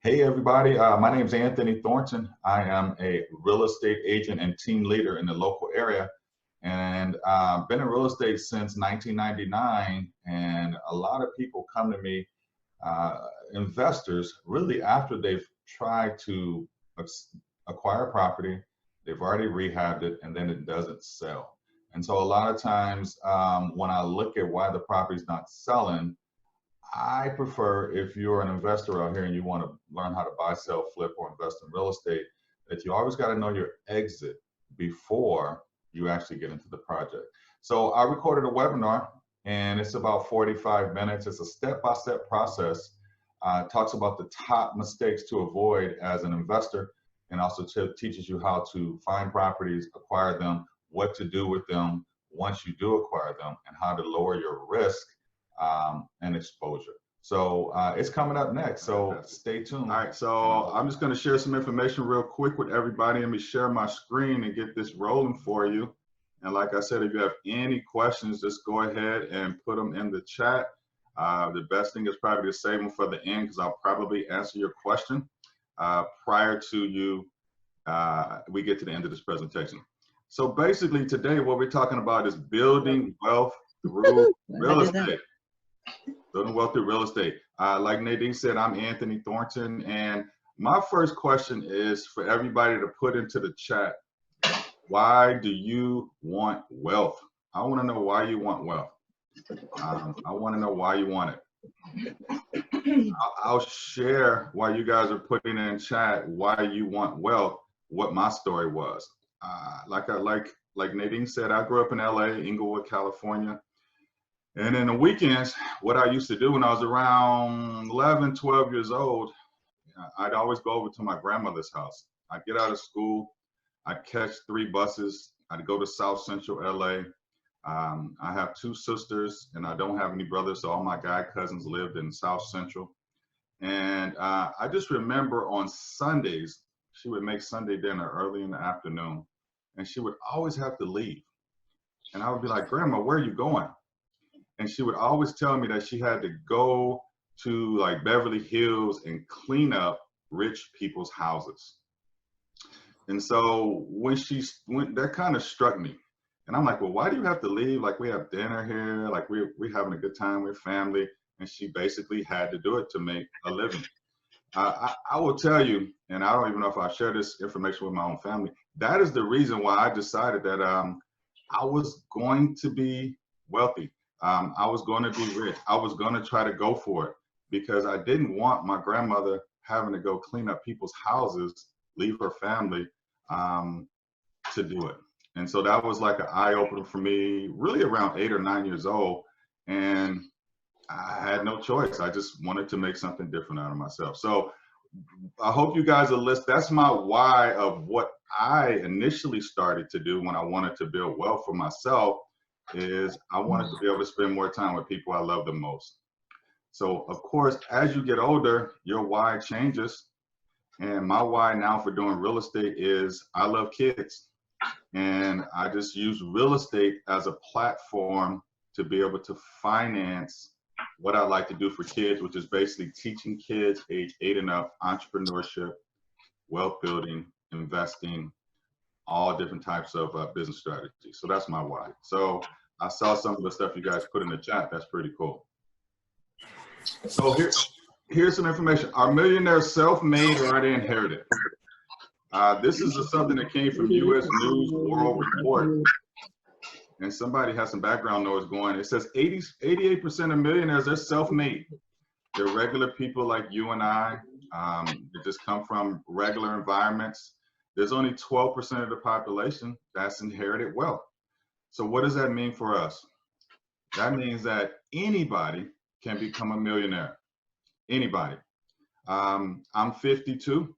Hey everybody, my name is Anthony Thornton. I am a real estate agent and team leader in the local area, and been in real estate since 1999. And a lot of people come to me, investors, really after they've tried to acquire property, they've already rehabbed it, and then it doesn't sell. And so a lot of times, when I look at why the property's not selling, I prefer, if you're an investor out here and you want to learn how to buy, sell, flip, or invest in real estate, that you always got to know your exit before you actually get into the project. So I recorded a webinar, and it's about 45 minutes. It's a step-by-step process. Talks about the top mistakes to avoid as an investor, and also teaches you how to find properties, acquire them, what to do with them once you do acquire them, and how to lower your risk and exposure. So it's coming up next, so stay tuned. All right, so I'm just going to share some information real quick with everybody. Let me share my screen and get this rolling for you. And like I said, if you have any questions, just go ahead and put them in the chat. The best thing is probably to save them for the end, because I'll probably answer your question prior to we get to the end of this presentation. So basically today what we're talking about is building wealth through real estate. Building wealth through real estate. Like Nadine said, I'm Anthony Thornton, and my first question is for everybody to put into the chat: why do you want wealth? I want to know why you want wealth. I want to know why you want it. I'll share while you guys are putting in chat why you want wealth, what my story was. Like Nadine said, I grew up in LA, Inglewood, California. And in the weekends, what I used to do when I was around 11, 12 years old, I'd always go over to my grandmother's house. I'd get out of school, I'd catch 3 buses, I'd go to South Central LA. I have 2 sisters and I don't have any brothers, so all my guy cousins lived in South Central. And I just remember on Sundays, she would make Sunday dinner early in the afternoon, and she would always have to leave. And I would be like, Grandma, where are you going? And she would always tell me that she had to go to like Beverly Hills and clean up rich people's houses. And so when that kind of struck me. And I'm like, well, why do you have to leave? Like, we have dinner here, like we're having a good time with family. And she basically had to do it to make a living. I will tell you, and I don't even know if I share this information with my own family, that is the reason why I decided that I was going to be wealthy. I was going to be rich. I was going to try to go for it, because I didn't want my grandmother having to go clean up people's houses, leave her family to do it. And so that was like an eye-opener for me, really around 8 or 9 years old. And I had no choice. I just wanted to make something different out of myself. So I hope you guys are listening. That's my why of what I initially started to do when I wanted to build wealth for myself. Is I wanted to be able to spend more time with people I love the most. So of course, as you get older, your why changes. And my why now for doing real estate is I love kids. And I just use real estate as a platform to be able to finance what I like to do for kids, which is basically teaching kids age 8 and up entrepreneurship, wealth building, investing, all different types of business strategies. So that's my why. So I saw some of the stuff you guys put in the chat. That's pretty cool. So here's some information. Are millionaires self-made or are they inherited? This is something that came from U.S. News World Report. And somebody has some background noise going. It says 88% of millionaires are self-made. They're regular people like you and I. They just come from regular environments. There's only 12% of the population that's inherited wealth. So what does that mean for us? That means that anybody can become a millionaire. Anybody. I'm 52.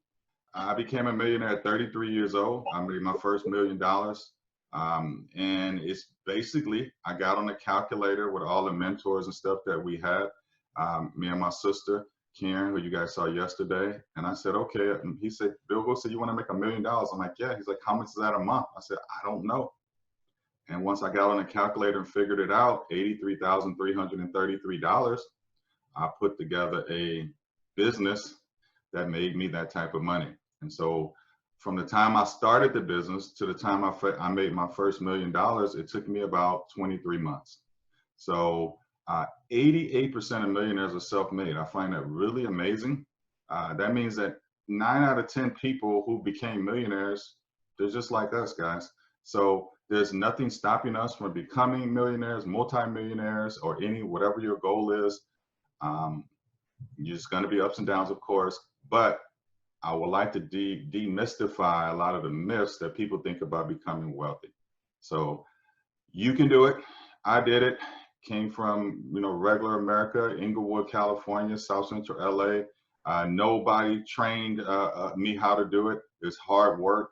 I became a millionaire at 33 years old. I made my first $1 million. And it's basically, I got on the calculator with all the mentors and stuff that we had, me and my sister, Karen, who you guys saw yesterday. And I said, okay. And he said, Bill said, you want to make $1 million? I'm like, yeah. He's like, how much is that a month? I said, I don't know. And once I got on the calculator and figured it out, $83,333, I put together a business that made me that type of money. And so from the time I started the business to the time I made my first $1 million, it took me about 23 months. So 88% of millionaires are self-made. I find that really amazing. That means that 9 out of 10 people who became millionaires, they're just like us, guys. So there's nothing stopping us from becoming millionaires, multimillionaires, or whatever your goal is. You're just going to be ups and downs, of course, but I would like to demystify a lot of the myths that people think about becoming wealthy. So you can do it. I did it. Came from, regular America, Inglewood, California, South Central LA. Nobody trained me how to do it. It's hard work.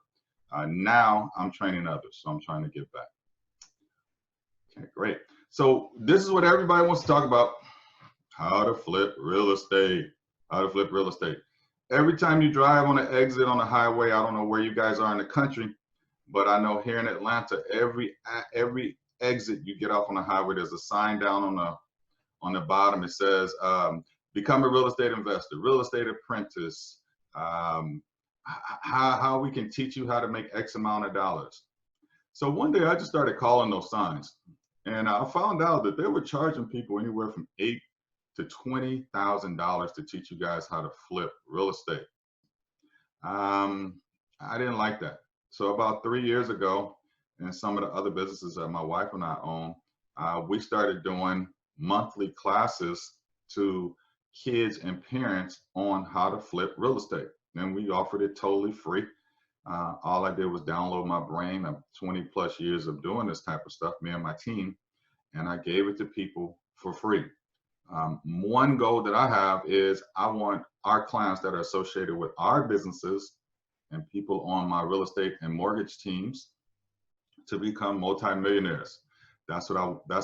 Now I'm training others, so I'm trying to give back. Okay, great. So this is what everybody wants to talk about: how to flip real estate. How to flip real estate. Every time you drive on an exit on the highway, I don't know where you guys are in the country, but I know here in Atlanta, every exit you get off on the highway, there's a sign down on the bottom. It says, become a real estate investor, real estate apprentice, how we can teach you how to make X amount of dollars. So one day I just started calling those signs, and I found out that they were charging people anywhere from $8,000 to $20,000 to teach you guys how to flip real estate. I didn't like that. So about 3 years ago, and some of the other businesses that my wife and I own, we started doing monthly classes to kids and parents on how to flip real estate. And we offered it totally free. All I did was download my brain of 20 plus years of doing this type of stuff, me and my team, and I gave it to people for free. One goal that I have is I want our clients that are associated with our businesses and people on my real estate and mortgage teams to become multimillionaires. That's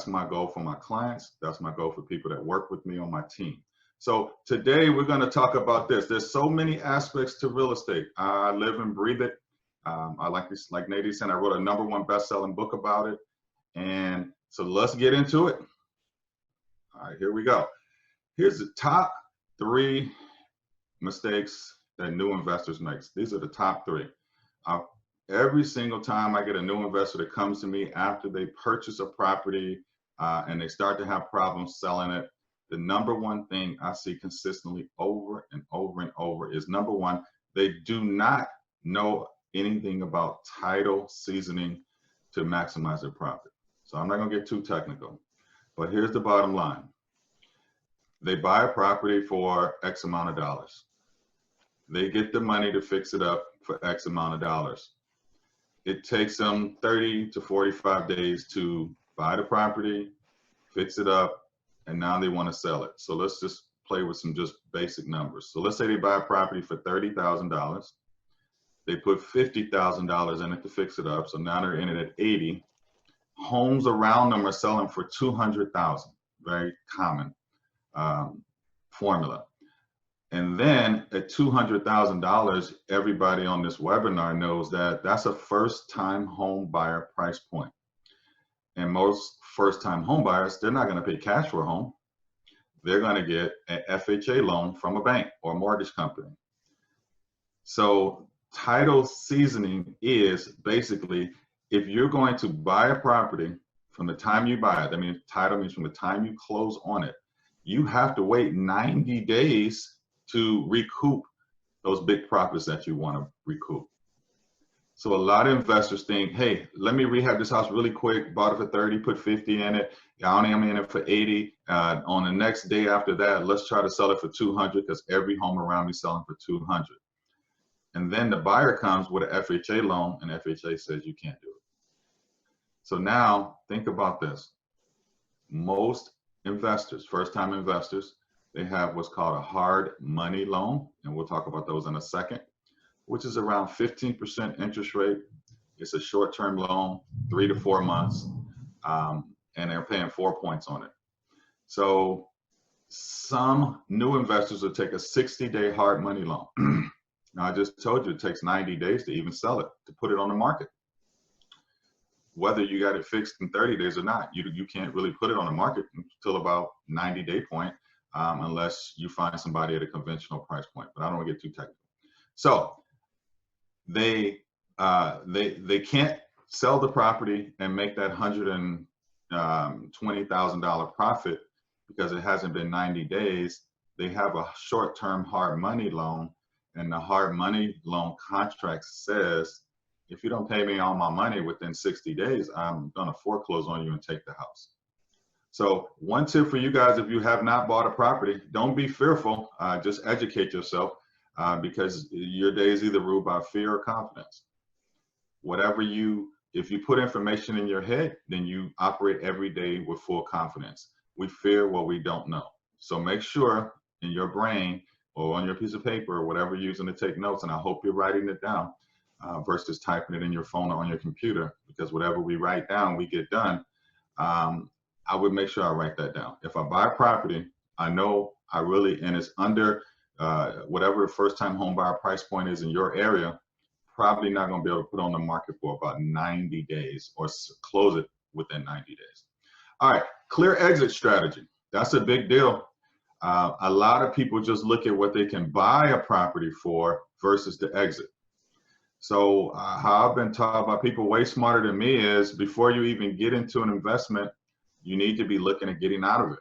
my goal for my clients. That's my goal for people that work with me on my team. So today we're going to talk about this. There's so many aspects to real estate. I live and breathe it. I like Nadine said, I wrote a #1 best-selling book about it. And so let's get into it. All right, here we go. Here's the top 3 mistakes that new investors make. These are the top 3. Every single time I get a new investor that comes to me after they purchase a property and they start to have problems selling it, the #1 thing I see consistently over and over and over is, #1, they do not know anything about title seasoning to maximize their profit. So I'm not going to get too technical, but here's the bottom line. They buy a property for X amount of dollars. They get the money to fix it up for X amount of dollars. It takes them 30 to 45 days to buy the property, fix it up, and now they want to sell it. So let's just play with some just basic numbers. So let's say they buy a property for $30,000. They put $50,000 in it to fix it up. So now they're in it at 80. Homes around them are selling for $200,000. Very common formula. And then at $200,000, everybody on this webinar knows that that's a first-time home buyer price point. And most first-time home buyers, they're not going to pay cash for a home. They're going to get an FHA loan from a bank or a mortgage company. So title seasoning is basically, if you're going to buy a property from the time you buy it, I mean, title means from the time you close on it, you have to wait 90 days to recoup those big profits that you want to recoup. So a lot of investors think, hey, let me rehab this house really quick, bought it for 30, put 50 in it, I only am in it for 80. On the next day after that, let's try to sell it for 200 because every home around me is selling for 200. And then the buyer comes with an FHA loan and FHA says you can't do it. So now think about this. Most investors, first-time investors, they have what's called a hard money loan, and we'll talk about those in a second, which is around 15% interest rate. It's a short-term loan, 3 to 4 months, and they're paying 4 points on it. So some new investors will take a 60-day hard money loan. Now, I just told you it takes 90 days to even sell it, to put it on the market. Whether you got it fixed in 30 days or not, you can't really put it on the market until about 90-day point. unless you find somebody at a conventional price point. But I don't want to get too technical. So they can't sell the property and make that $120,000 profit because it hasn't been 90 days. They have a short-term hard money loan, and the hard money loan contract says, if you don't pay me all my money within 60 days, I'm going to foreclose on you and take the house. So one tip for you guys, if you have not bought a property, don't be fearful. Just educate yourself because your day is either ruled by fear or confidence. If you put information in your head, then you operate every day with full confidence. We fear what we don't know. So make sure in your brain or on your piece of paper or whatever you're using to take notes, and I hope you're writing it down versus typing it in your phone or on your computer, because whatever we write down, we get done. I would make sure I write that down. If I buy a property, I know and it's under whatever the first time home buyer price point is in your area, probably not going to be able to put on the market for about 90 days or close it within 90 days. All right, clear exit strategy. That's a big deal. A lot of people just look at what they can buy a property for versus the exit. So how I've been taught by people way smarter than me is before you even get into an investment, you need to be looking at getting out of it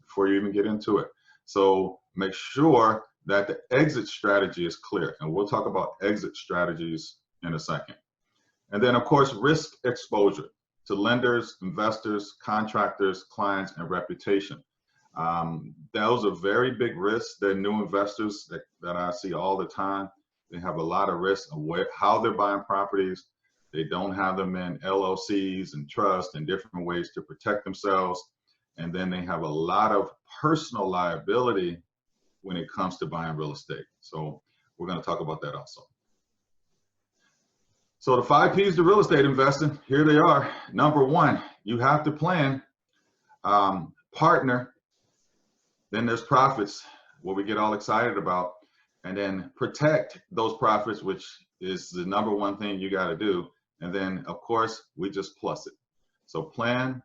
before you even get into it. So make sure that the exit strategy is clear. And we'll talk about exit strategies in a second. And then, of course, risk exposure to lenders, investors, contractors, clients, and reputation. Those are very big risks. They're new investors that I see all the time. They have a lot of risk of how they're buying properties. They don't have them in LLCs and trust and different ways to protect themselves. And then they have a lot of personal liability when it comes to buying real estate. So we're going to talk about that also. So the 5 P's to real estate investing, here they are. Number 1, you have to plan, partner, then there's profits, what we get all excited about, and then protect those profits, which is the number 1 thing you got to do. And then, of course, we just plus it. So plan,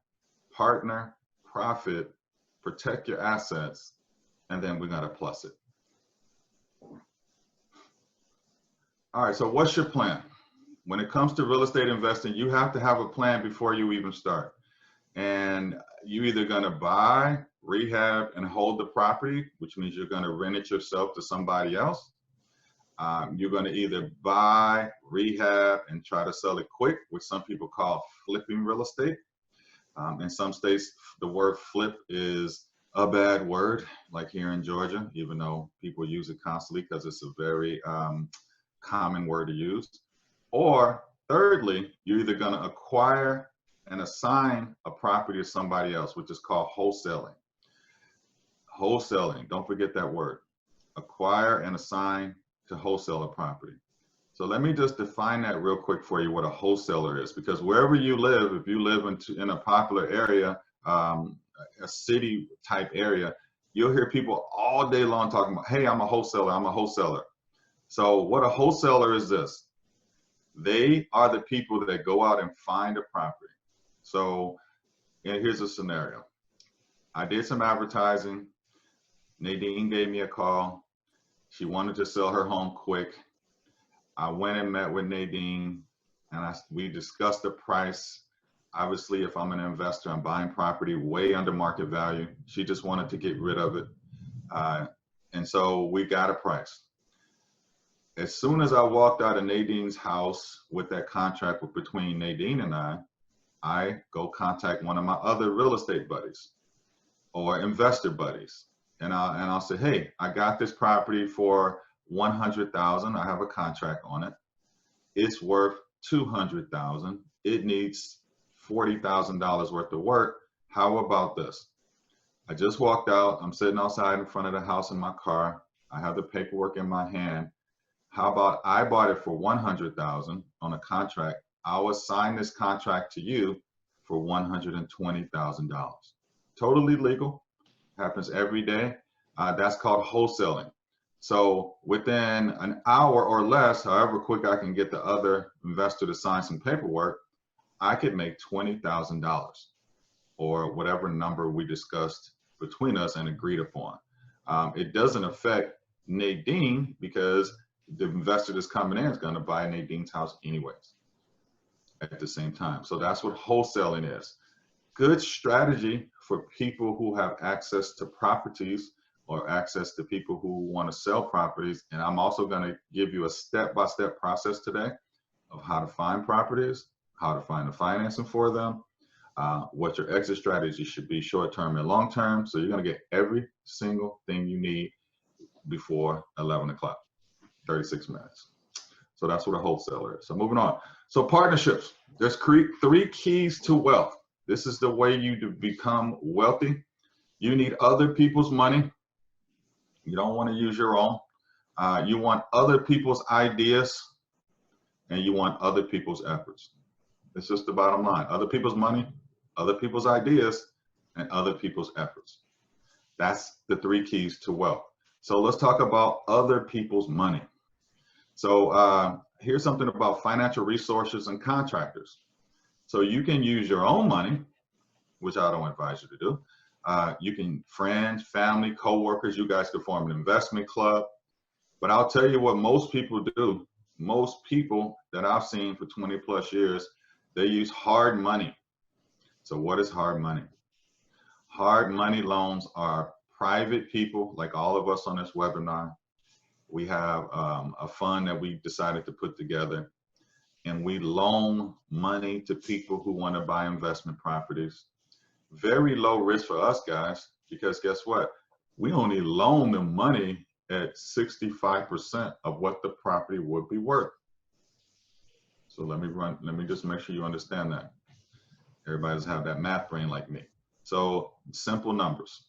partner, profit, protect your assets, and then we got to plus it. All right, so what's your plan? When it comes to real estate investing, you have to have a plan before you even start. And you're either going to buy, rehab, and hold the property, which means you're going to rent it yourself to somebody else. You're going to either buy, rehab, and try to sell it quick, which some people call flipping real estate. In some states, the word flip is a bad word, like here in Georgia, even though people use it constantly because it's a very common word to use. Or thirdly, you're either going to acquire and assign a property to somebody else, which is called wholesaling. Wholesaling, don't forget that word. Acquire and assign to wholesale a property. So let me just define that real quick for you, what a wholesaler is, because wherever you live, if you live in a popular area, a city type area, you'll hear people all day long talking about, hey, I'm a wholesaler, I'm a wholesaler. So what a wholesaler is this? They are the people that go out and find a property. So here's a scenario. I did some advertising. Nadine gave me a call. She wanted to sell her home quick. I went and met with Nadine, and we discussed the price. Obviously, if I'm an investor, I'm buying property way under market value. She just wanted to get rid of it. And so we got a price. As soon as I walked out of Nadine's house with that contract between Nadine and I go contact one of my other real estate buddies or investor buddies. And I'll say, hey, I got this property for $100,000. I have a contract on it. It's worth $200,000. It needs $40,000 worth of work. How about this? I just walked out. I'm sitting outside in front of the house in my car. I have the paperwork in my hand. How about I bought it for $100,000 on a contract. I'll assign this contract to you for $120,000. Totally legal. Happens every day. That's called wholesaling. So within an hour or less, however quick I can get the other investor to sign some paperwork, I could make $20,000 or whatever number we discussed between us and agreed upon. It doesn't affect Nadine because the investor that's coming in is going to buy Nadine's house anyways at the same time. So that's what wholesaling is. Good strategy for people who have access to properties or access to people who want to sell properties. And I'm also going to give you a step-by-step process today of how to find properties, how to find the financing for them, what your exit strategy should be short-term and long-term. So you're going to get every single thing you need before 11 o'clock, 36 minutes. So that's what a wholesaler is. So moving on. So partnerships, there's three keys to wealth. This is the way you become wealthy. You need other people's money. You don't want to use your own. You want other people's ideas, and you want other people's efforts. It's just the bottom line. Other people's money, other people's ideas, and other people's efforts. That's the three keys to wealth. So let's talk about other people's money. So here's something about financial resources and contractors. So you can use your own money, which I don't advise you to do. You can, friends, family, coworkers, you guys could form an investment club. But I'll tell you what most people do. Most people that I've seen for 20 plus years, they use hard money. So what is hard money? Hard money loans are private people like all of us on this webinar. We have a fund that we decided to put together, and we loan money to people who want to buy investment properties. Very low risk for us guys, because guess what? We only loan them money at 65% of what the property would be worth. So let me just make sure you understand that. Everybody doesn't have that math brain like me. So simple numbers.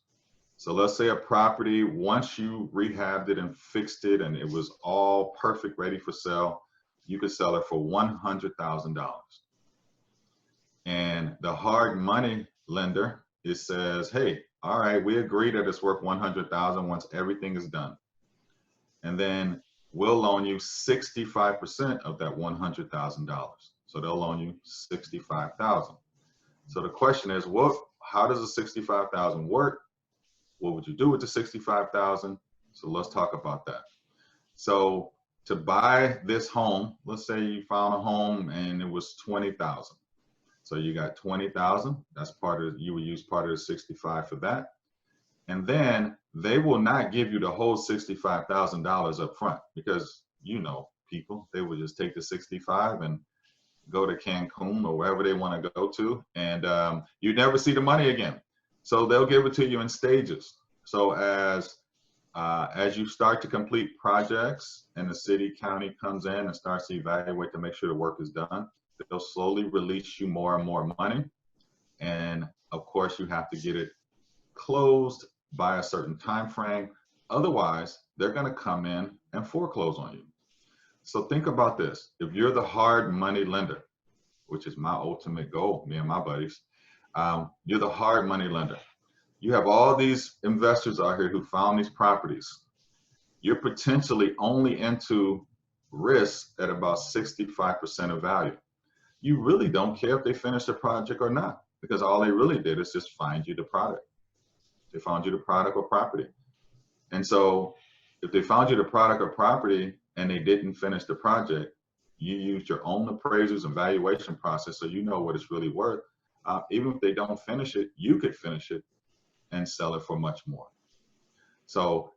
So let's say a property, once you rehabbed it and fixed it and it was all perfect, ready for sale, you could sell it for $100,000. And the hard money lender, it says, hey, all right, we agree that it's worth $100,000 once everything is done. And then we'll loan you 65% of that $100,000. So they'll loan you $65,000. So the question is, how does the $65,000 work? What would you do with the $65,000? So let's talk about that. So to buy this home, let's say you found a home and it was $20,000. So you got $20,000. That's you would use part of the 65 for that. And then they will not give you the whole $65,000 up front because, you know, people, they would just take the 65 and go to Cancun or wherever they want to go to, and you never see the money again. So they'll give it to you in stages. So as you start to complete projects and the city, county comes in and starts to evaluate to make sure the work is done, they'll slowly release you more and more money. And of course, you have to get it closed by a certain time frame. Otherwise, they're going to come in and foreclose on you. So think about this. If you're the hard money lender, which is my ultimate goal, me and my buddies, you're the hard money lender. You have all these investors out here who found these properties. You're potentially only into risk at about 65% of value. You really don't care if they finish the project or not, because all they really did is just find you the product. They found you the product or property. And so if they found you the product or property and they didn't finish the project, you used your own appraisals and valuation process so you know what it's really worth. Even if they don't finish it, you could finish it and sell it for much more. So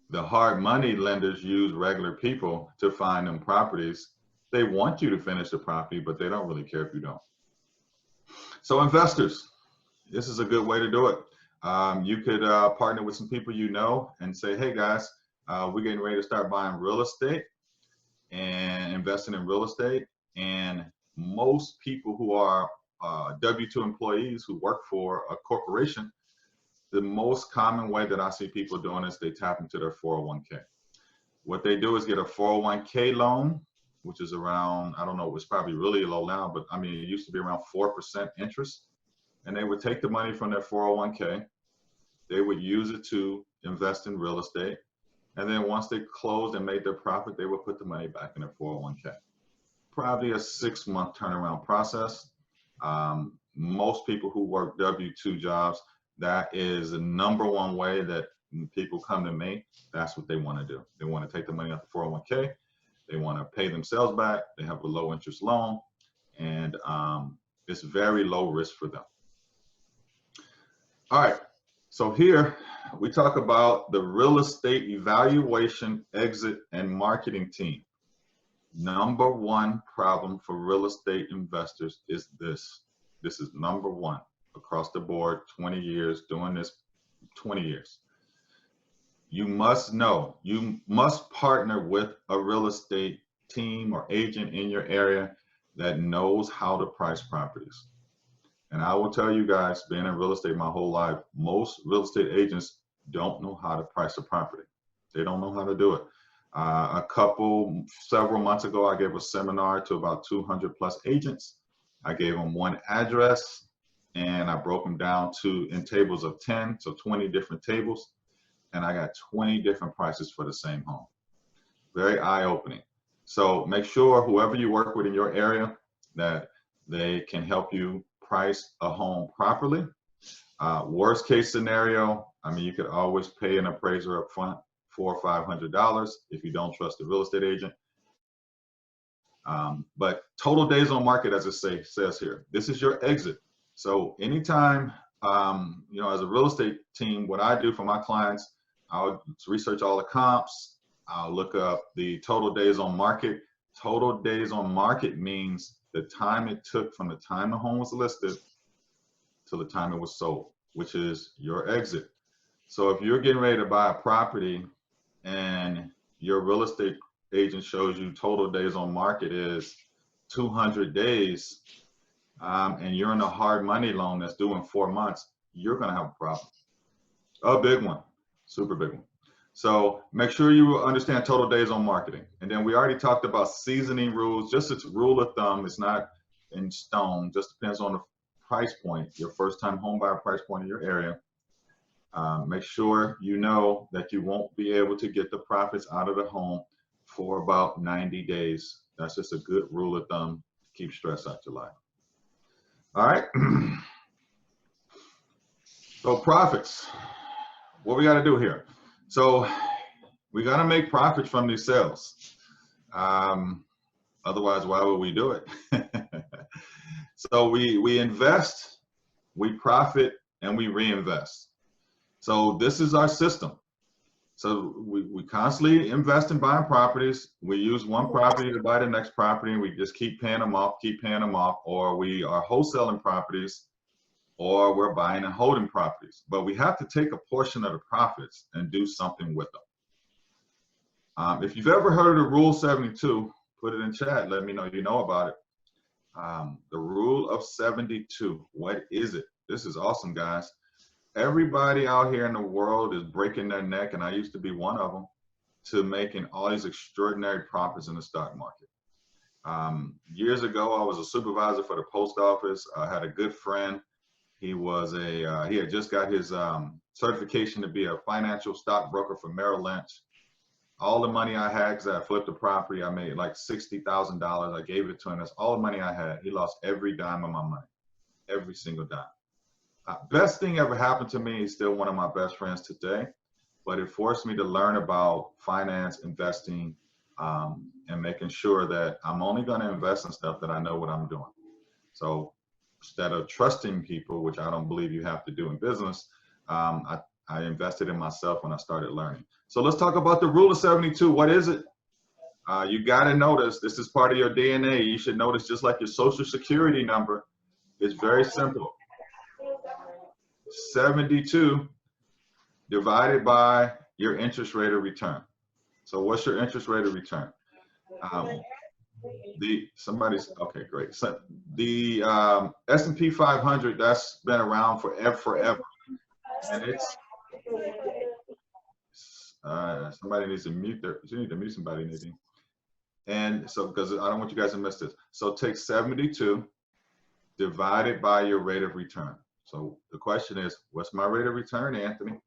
the hard money lenders use regular people to find them properties. They want you to finish the property, but they don't really care if you don't. So investors, this is a good way to do it. You could partner with some people you know and say, hey guys, we're getting ready to start buying real estate and investing in real estate. And most people who are W-2 employees who work for a corporation, the most common way that I see people doing is they tap into their 401k. What they do is get a 401k loan, which is around, I don't know, it's probably really low now, but I mean, it used to be around 4% interest. And they would take the money from their 401k, they would use it to invest in real estate. And then once they closed and made their profit, they would put the money back in their 401k. Probably a 6-month turnaround process. Most people who work W-2 jobs, That is the #1 way that people come to me. That's what they want to do. They want to take the money out the 401k. They want to pay themselves back. They have a low interest loan, and it's very low risk for them. All right, so here we talk about the real estate evaluation, exit, and marketing team. #1 problem for real estate investors is this. This is #1 across the board, 20 years, doing this 20 years. You must know, you must partner with a real estate team or agent in your area that knows how to price properties. And I will tell you guys, being in real estate my whole life, most real estate agents don't know how to price a property. They don't know how to do it. Several months ago, I gave a seminar to about 200 plus agents. I gave them one address and I broke them down in tables of 10, so 20 different tables. And I got 20 different prices for the same home. Very eye-opening. So make sure whoever you work with in your area that they can help you price a home properly. Worst case scenario, I mean, you could always pay an appraiser up front, $400 or $500 if you don't trust the real estate agent. But total days on market, as it says here, this is your exit. So anytime, as a real estate team, what I do for my clients, I'll research all the comps. I'll look up the total days on market. Total days on market means the time it took from the time the home was listed to the time it was sold, which is your exit. So if you're getting ready to buy a property and your real estate agent shows you total days on market is 200 days, and you're in a hard money loan that's due in 4 months, you're going to have a problem. A big one, super big one. So make sure you understand total days on marketing. And then we already talked about seasoning rules. Just a rule of thumb, it's not in stone, just depends on the price point, your first time home buyer price point in your area. Make sure you know that you won't be able to get the profits out of the home for about 90 days. That's just a good rule of thumb. Keep stress out your life. All right. So profits, what we got to do here. So we got to make profits from these sales. Otherwise, why would we do it? So we invest, we profit, and we reinvest. So this is our system. So we constantly invest in buying properties. We use one property to buy the next property, and we just keep paying them off, or we are wholesaling properties, or we're buying and holding properties. But we have to take a portion of the profits and do something with them. If you've ever heard of the Rule 72, put it in chat. Let me know you know about it. The Rule of 72, what is it? This is awesome, guys. Everybody out here in the world is breaking their neck, and I used to be one of them, to making all these extraordinary profits in the stock market. Years ago, I was a supervisor for the post office. I had a good friend. He had just got his certification to be a financial stockbroker for Merrill Lynch. All the money I had, because I flipped a property, I made like $60,000. I gave it to him. That's all the money I had. He lost every dime of my money, every single dime. Best thing ever happened to me. He's still one of my best friends today, but it forced me to learn about finance, investing, and making sure that I'm only going to invest in stuff that I know what I'm doing. So instead of trusting people, which I don't believe you have to do in business, I invested in myself when I started learning. So let's talk about the Rule of 72. What is it? You got to notice, this is part of your DNA. You should notice, just like your social security number, it's very simple. 72 divided by your interest rate of return. So what's your interest rate of return? Okay, great. So the S&P 500, that's been around forever. And it's, somebody needs to mute you need to mute somebody, Nadine. And so, because I don't want you guys to miss this. So take 72 divided by your rate of return. So the question is, what's my rate of return, Anthony?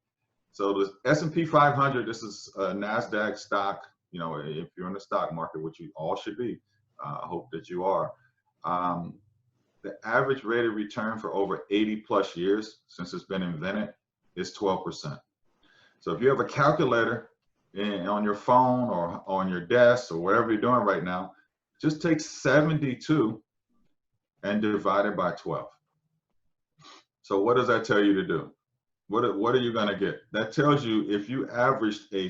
So the S&P 500, this is a NASDAQ stock. You know, if you're in the stock market, which you all should be, I hope that you are. The average rate of return for over 80 plus years since it's been invented is 12%. So if you have a calculator on your phone or on your desk or whatever you're doing right now, just take 72 and divide it by 12. So what does that tell you to do? What are you going to get? That tells you if you averaged a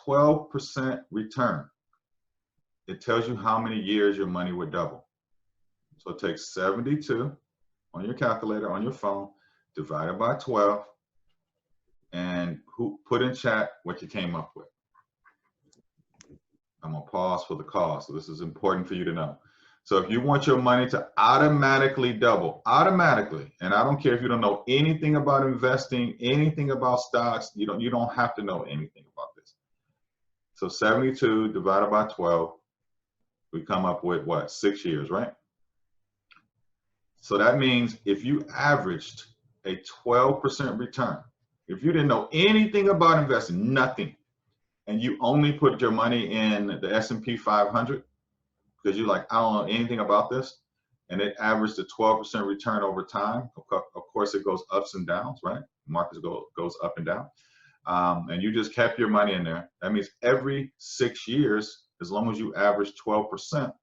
12% return, it tells you how many years your money would double. So take 72 on your calculator on your phone, divide it by 12, and put in chat what you came up with. I'm gonna pause for the call, so this is important for you to know. So if you want your money to automatically double, automatically, and I don't care if you don't know anything about investing, anything about stocks, you don't have to know anything about this. So 72 divided by 12, we come up with what, 6 years, right? So that means if you averaged a 12% return, if you didn't know anything about investing, nothing, and you only put your money in the S&P 500 because you're like, I don't know anything about this, and it averaged a 12% return over time. Of course, it goes ups and downs, right? Markets goes up and down. And you just kept your money in there. That means every 6 years, as long as you average 12%,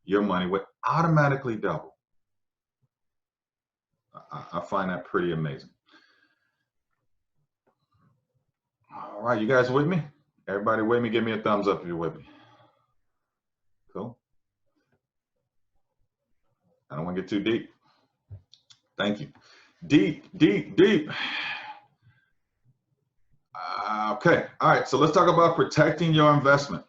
your money would automatically double. I find that pretty amazing. All right, you guys with me? Everybody with me? Give me a thumbs up if you're with me. Cool. I don't want to get too deep. Thank you. Deep. Okay. All right. So let's talk about protecting your investment.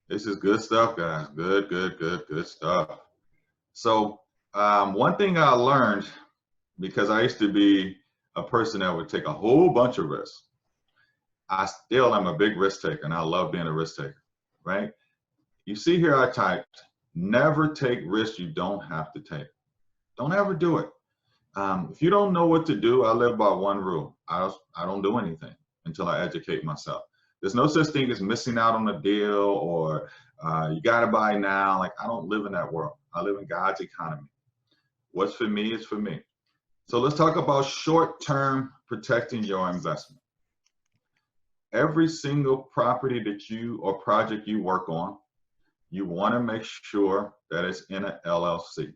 This is good stuff, guys. Good stuff. So one thing I learned, because I used to be a person that would take a whole bunch of risks. I still am a big risk taker, and I love being a risk taker, right? You see here I typed, never take risks you don't have to take. Don't ever do it. If you don't know what to do, I live by one rule. I don't do anything until I educate myself. There's no such thing as missing out on a deal or you got to buy now. Like, I don't live in that world. I live in God's economy. What's for me is for me. So let's talk about short-term protecting your investment. Every single property that you or project you work on, you want to make sure that it's in an LLC.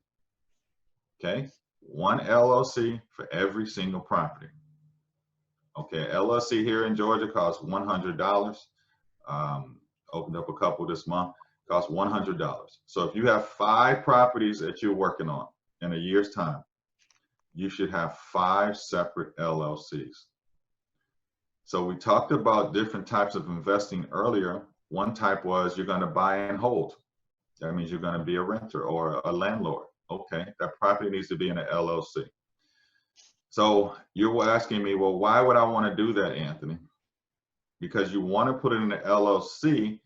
Okay, one LLC for every single property. Okay, LLC here in Georgia costs $100. Opened up a couple this month, costs $100. So if you have 5 properties that you're working on in a year's time, you should have 5 separate LLCs. So we talked about different types of investing earlier. One type was you're going to buy and hold. That means you're going to be a renter or a landlord. Okay, that property needs to be in an LLC. So you're asking me, well, why would I want to do that, Anthony? Because you want to put it in an LLC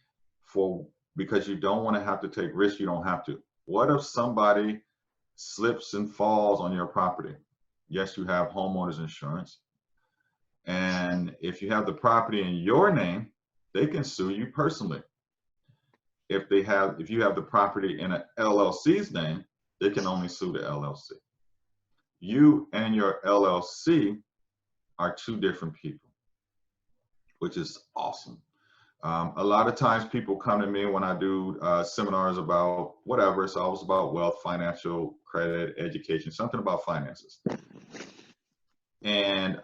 because you don't want to have to take risks you don't have to. What if somebody slips and falls on your property? Yes, you have homeowners insurance. And if you have the property in your name, they can sue you personally. If you have the property in an LLC's name, they can only sue the LLC. You and your LLC are 2 different people, which is awesome. A lot of times people come to me when I do seminars about whatever. It's always about wealth, financial, credit, education, something about finances. And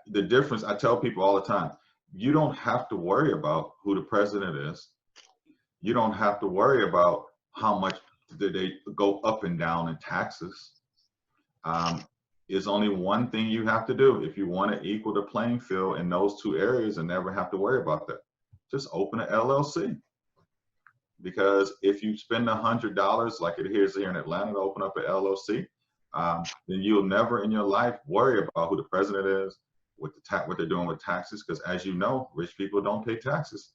the difference, I tell people all the time, you don't have to worry about who the president is. You don't have to worry about how much did they go up and down in taxes. There's only one thing you have to do if you want to equal the playing field in those 2 areas and never have to worry about that. Just open an LLC. Because if you spend $100 like it is here in Atlanta to open up an LLC, then you'll never in your life worry about who the president is, what they're doing with taxes. Because as you know, rich people don't pay taxes.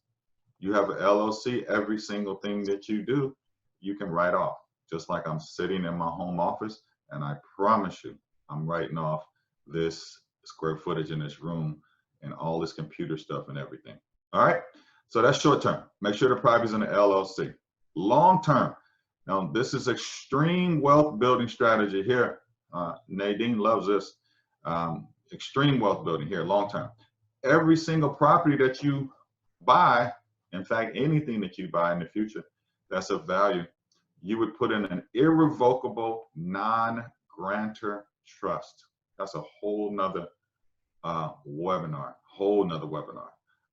You have an LLC, every single thing that you do, you can write off. Just like I'm sitting in my home office, and I promise you, I'm writing off this square footage in this room and all this computer stuff and everything. All right, so that's short term. Make sure the property's in the LLC. Long term, Now, this is extreme wealth building strategy here. Nadine loves this. Extreme wealth building here, long term. Every single property that you buy, in fact, anything that you buy in the future that's of value, you would put in an irrevocable non-grantor trust. That's a whole nother webinar,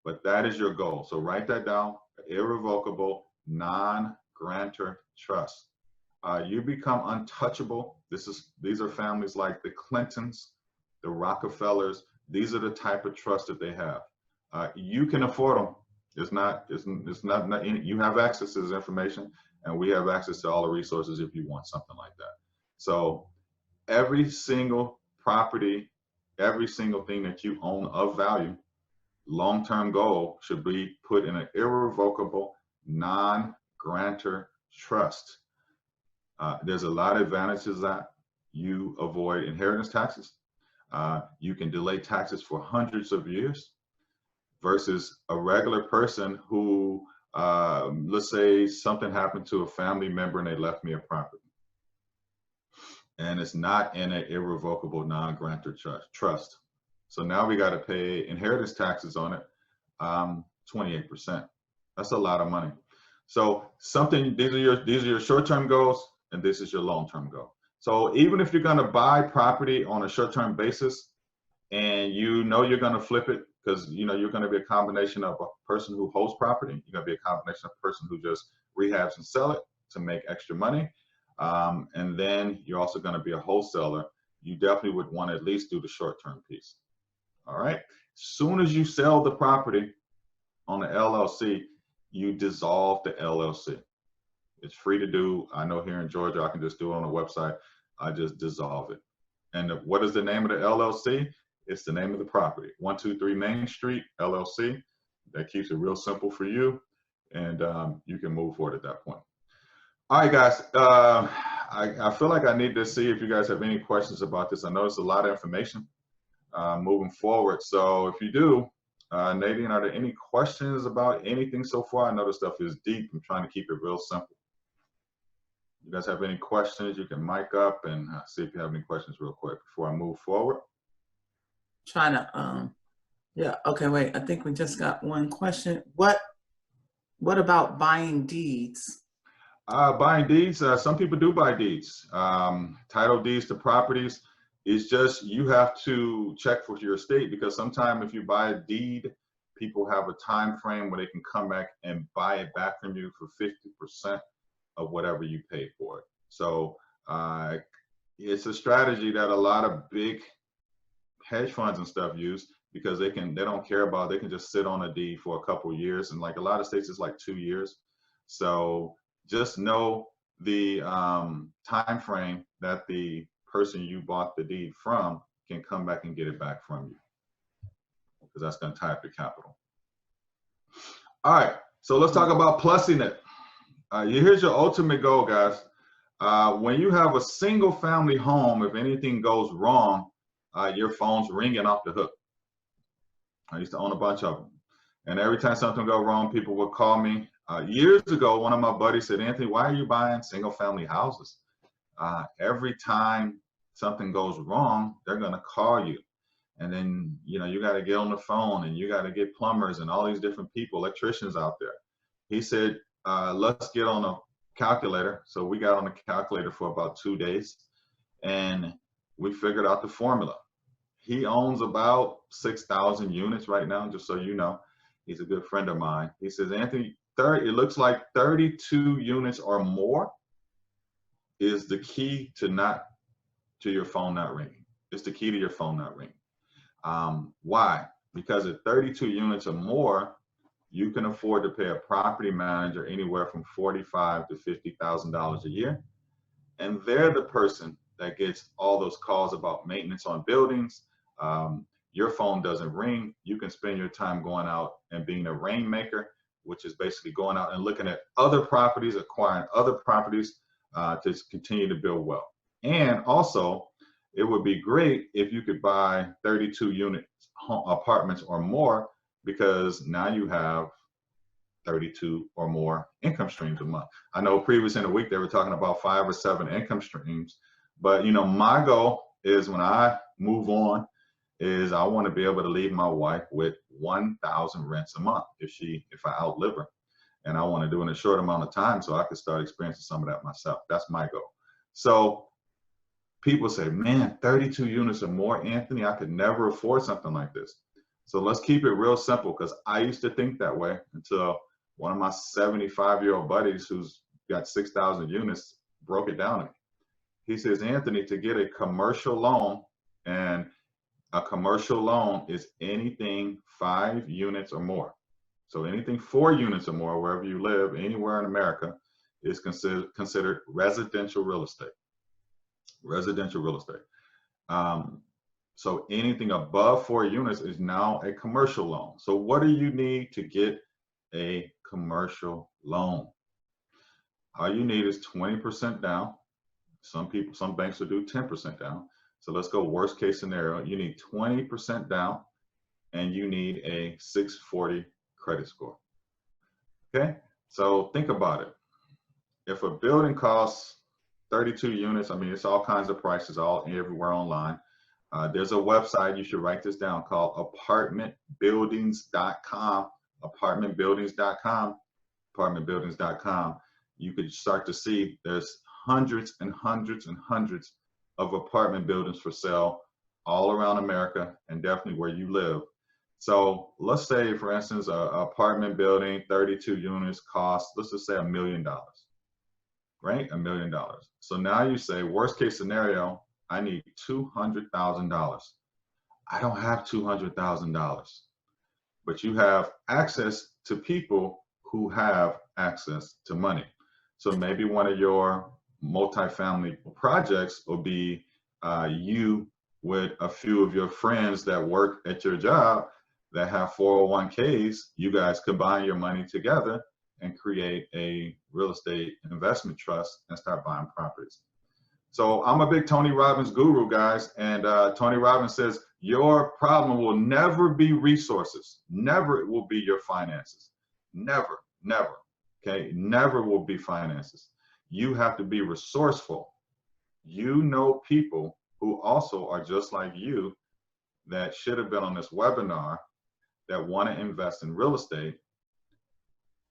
but that is your goal. So write that down, irrevocable non-grantor trust. You become untouchable. These are families like the Clintons, the Rockefellers. These are the type of trust that they have. You can afford them. It's not, you have access to this information, and we have access to all the resources if you want something like that. So every single property, every single thing that you own of value, long-term goal should be put in an irrevocable non-grantor trust. There's a lot of advantages that you avoid inheritance taxes. You can delay taxes for hundreds of years versus a regular person who, let's say something happened to a family member and they left me a property. And it's not in an irrevocable non-grantor trust. So now we got to pay inheritance taxes on it, 28%. That's a lot of money. So these are your short-term goals, and this is your long-term goal. So even if you're going to buy property on a short-term basis, and you know you're going to flip it, because you know you're going to be a combination of a person who holds property, you're going to be a combination of a person who just rehabs and sell it to make extra money, and then you're also going to be a wholesaler. You definitely would want to at least do the short-term piece. All right. Soon as you sell the property on the LLC, you dissolve the LLC. It's free to do. I know here in Georgia, I can just do it on a website. I just dissolve it. And what is the name of the LLC? It's the name of the property, 123 Main Street, LLC. That keeps it real simple for you, and you can move forward at that point. All right, guys. I feel like I need to see if you guys have any questions about this. I know it's a lot of information moving forward. So if you do, Nadine, are there any questions about anything so far? I know this stuff is deep. I'm trying to keep it real simple. You guys have any questions, you can mic up and see if you have any questions real quick before I move forward. Trying to, yeah, okay, wait, I think we just got one question. What about buying deeds? Buying deeds, some people do buy deeds. Title deeds to properties. It's just you have to check with your estate, because sometimes if you buy a deed, people have a time frame where they can come back and buy it back from you for 50% of whatever you paid for it. So it's a strategy that a lot of big hedge funds and stuff use, because they don't care about, they can just sit on a deed for a couple of years, and like a lot of states it's like 2 years. So just know the time frame that the person you bought the deed from can come back and get it back from you, because that's going to tie up your capital. All right, so let's talk about plussing it. Here's your ultimate goal, guys. When you have a single family home, if anything goes wrong, your phone's ringing off the hook. I used to own a bunch of them, and every time something go wrong, people would call me. Years ago, one of my buddies said, "Anthony, why are you buying single family houses? Every time something goes wrong, they're going to call you. And then, you know, you got to get on the phone, and you got to get plumbers and all these different people, electricians out there." He said, let's get on a calculator. So we got on a calculator for about 2 days, and we figured out the formula. He owns about 6,000 units right now, just so you know. He's a good friend of mine. He says, "Anthony, it looks like 32 units or more is the key to your phone not ringing. It's the key to your phone not ringing." Why? Because at 32 units or more, you can afford to pay a property manager anywhere from $45,000 to $50,000 a year. And they're the person that gets all those calls about maintenance on buildings. Your phone doesn't ring. You can spend your time going out and being a rainmaker, which is basically going out and looking at other properties, acquiring other properties to continue to build wealth. And also, it would be great if you could buy 32 unit apartments or more, because now you have 32 or more income streams a month. I know previous in the week they were talking about 5 or 7 income streams, but you know, my goal is when I move on is I want to be able to leave my wife with 1,000 rents a month if I outlive her. And I want to do it in a short amount of time so I can start experiencing some of that myself. That's my goal. So people say, man, 32 units or more, Anthony, I could never afford something like this. So let's keep it real simple, because I used to think that way until one of my 75-year-old buddies who's got 6,000 units broke it down to me. He says, Anthony, to get a commercial loan, and a commercial loan is anything 5 units or more. So anything 4 units or more, wherever you live, anywhere in America, is considered residential real estate. Residential real estate. So anything above 4 units is now a commercial loan. So what do you need to get a commercial loan? All you need is 20% down. Some banks will do 10% down. So let's go worst case scenario. You need 20% down and you need a 640 credit score. Okay, so think about it. If a building costs 32 units, I mean, it's all kinds of prices all everywhere online. There's a website, you should write this down, called apartmentbuildings.com. Apartmentbuildings.com. Apartmentbuildings.com. You could start to see there's hundreds and hundreds and hundreds of apartment buildings for sale all around America, and definitely where you live. So let's say, for instance, an apartment building, 32 units costs, let's just say $1 million, right? $1 million. So now you say, worst case scenario, I need $200,000. I don't have $200,000, but you have access to people who have access to money. So maybe one of your multifamily projects will be you with a few of your friends that work at your job that have 401ks. You guys combine your money together and create a real estate investment trust and start buying properties. So I'm a big Tony Robbins guru, guys, and Tony Robbins says your problem will never be resources. Never it will be your finances. Never, never, okay? Never will be finances. You have to be resourceful. You know people who also are just like you that should have been on this webinar that want to invest in real estate,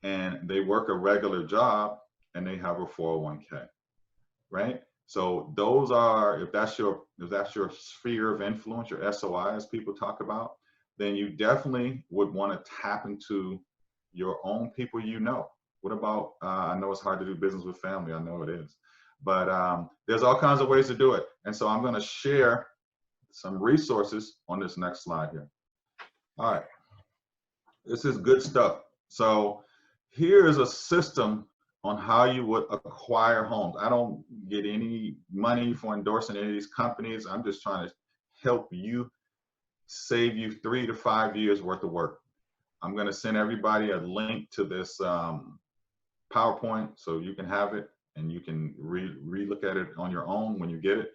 and they work a regular job and they have a 401k, right? So those are, if that's your sphere of influence, your SOI as people talk about, then you definitely would want to tap into your own people you know. What about, I know it's hard to do business with family, I know it is, but there's all kinds of ways to do it. And so I'm going to share some resources on this next slide here. All right, this is good stuff. So here is a system on how you would acquire homes. I don't get any money for endorsing any of these companies. I'm just trying to help you, save you 3 to 5 years worth of work. I'm going to send everybody a link to this PowerPoint so you can have it and you can re-look at it on your own when you get it.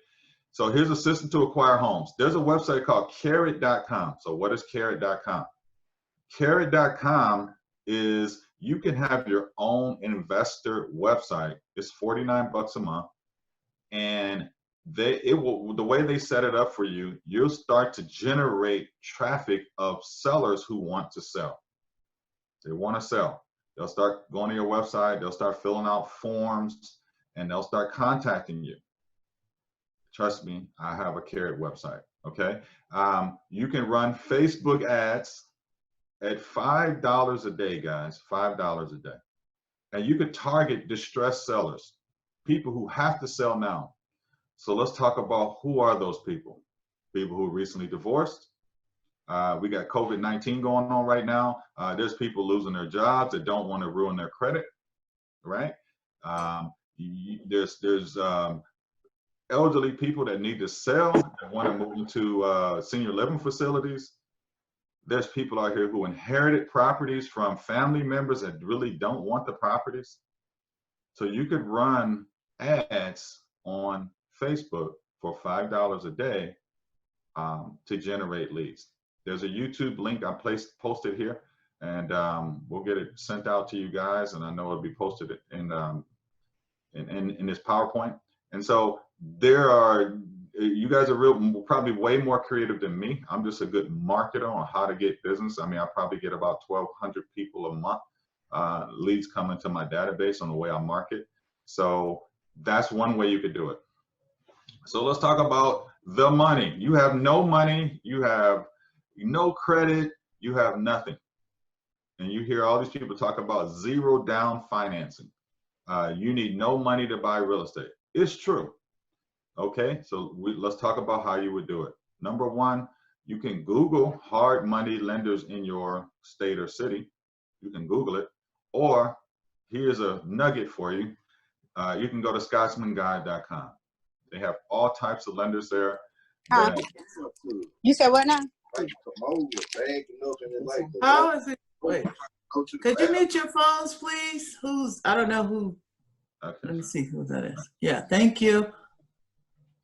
So here's a system to acquire homes. There's a website called carrot.com. So what is carrot.com? Carrot.com is, you can have your own investor website. It's $49 a month, and the way they set it up for you, you'll start to generate traffic of sellers who want to sell. They want to sell. They'll start going to your website, they'll start filling out forms, and they'll start contacting you. Trust me, I have a Carrot website, okay? You can run Facebook ads at $5 a day, guys, $5 a day. And you could target distressed sellers, people who have to sell now. So let's talk about, who are those people? People who recently divorced. We got COVID-19 going on right now. There's people losing their jobs that don't want to ruin their credit, right? There's elderly people that need to sell, that want to move into senior living facilities. There's people out here who inherited properties from family members that really don't want the properties. So you could run ads on Facebook for $5 a day to generate leads. There's a YouTube link I posted here, and we'll get it sent out to you guys. And I know it'll be posted in this PowerPoint. And so you guys are probably way more creative than me. I'm just a good marketer on how to get business. I mean, I probably get about 1,200 people a month, leads coming to my database on the way I market. So that's one way you could do it. So let's talk about the money. You have no money, you have no credit, you have nothing. And you hear all these people talk about zero down financing. You need no money to buy real estate. It's true. Okay, so let's talk about how you would do it. Number one, you can Google hard money lenders in your state or city. You can Google it. Or here's a nugget for you. You can go to scotsmanguide.com. They have all types of lenders there. You said what now? How is it? Wait, could you mute your phones, please? I don't know who. Okay. Let me see who that is. Yeah, thank you.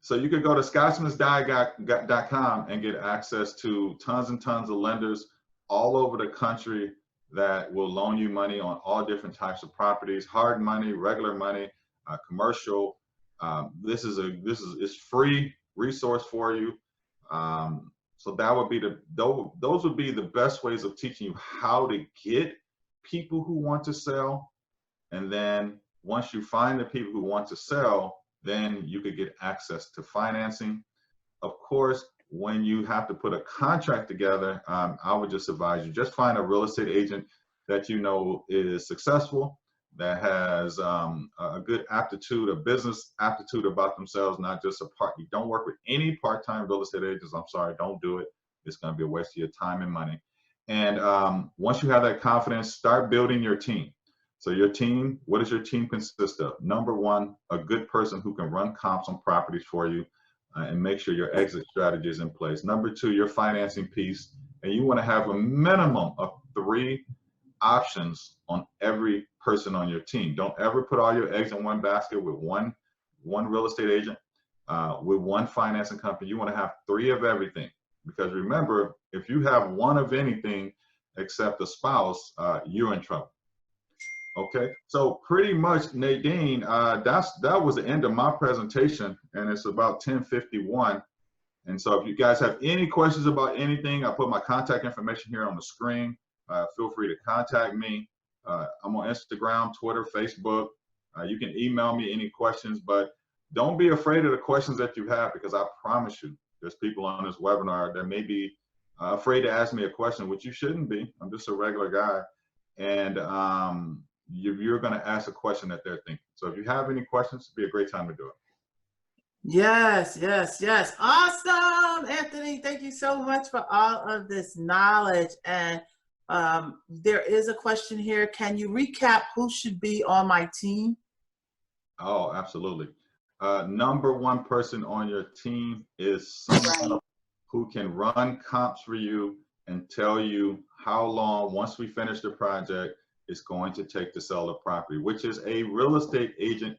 So you could go to scotsmansguide.com and get access to tons and tons of lenders all over the country that will loan you money on all different types of properties, hard money, regular money, commercial. It's free resource for you. So that would be those would be the best ways of teaching you how to get people who want to sell. And then once you find the people who want to sell, then you could get access to financing. Of course, when you have to put a contract together, I would just advise you just find a real estate agent that you know is successful, that has a good aptitude, a business aptitude about themselves, not just you don't work with any part-time real estate agents. I'm sorry, don't do it. It's going to be a waste of your time and money. And once you have that confidence, start building your team. So your team, what does your team consist of? Number one, a good person who can run comps on properties for you and make sure your exit strategy is in place. Number two, your financing piece. And you want to have a minimum of 3 options on every person on your team. Don't ever put all your eggs in one basket with one real estate agent, with one financing company. You want to have 3 of everything. Because remember, if you have 1 of anything except a spouse, you're in trouble. Okay, so pretty much, Nadine, that was the end of my presentation, and it's about 10:51. And so if you guys have any questions about anything, I put my contact information here on the screen. Feel free to contact me. I'm on Instagram, Twitter, Facebook. You can email me any questions, but don't be afraid of the questions that you have, because I promise you, there's people on this webinar that may be afraid to ask me a question, which you shouldn't be. I'm just a regular guy. And you're going to ask a question that they're thinking. So if you have any questions, it'd be a great time to do it. Yes. Awesome, Anthony. Thank you so much for all of this knowledge. And there is a question here. Can you recap who should be on my team? Oh, absolutely. Number 1 person on your team is someone who can run comps for you and tell you how long, once we finish the project, it's going to take to sell the property, which is a real estate agent.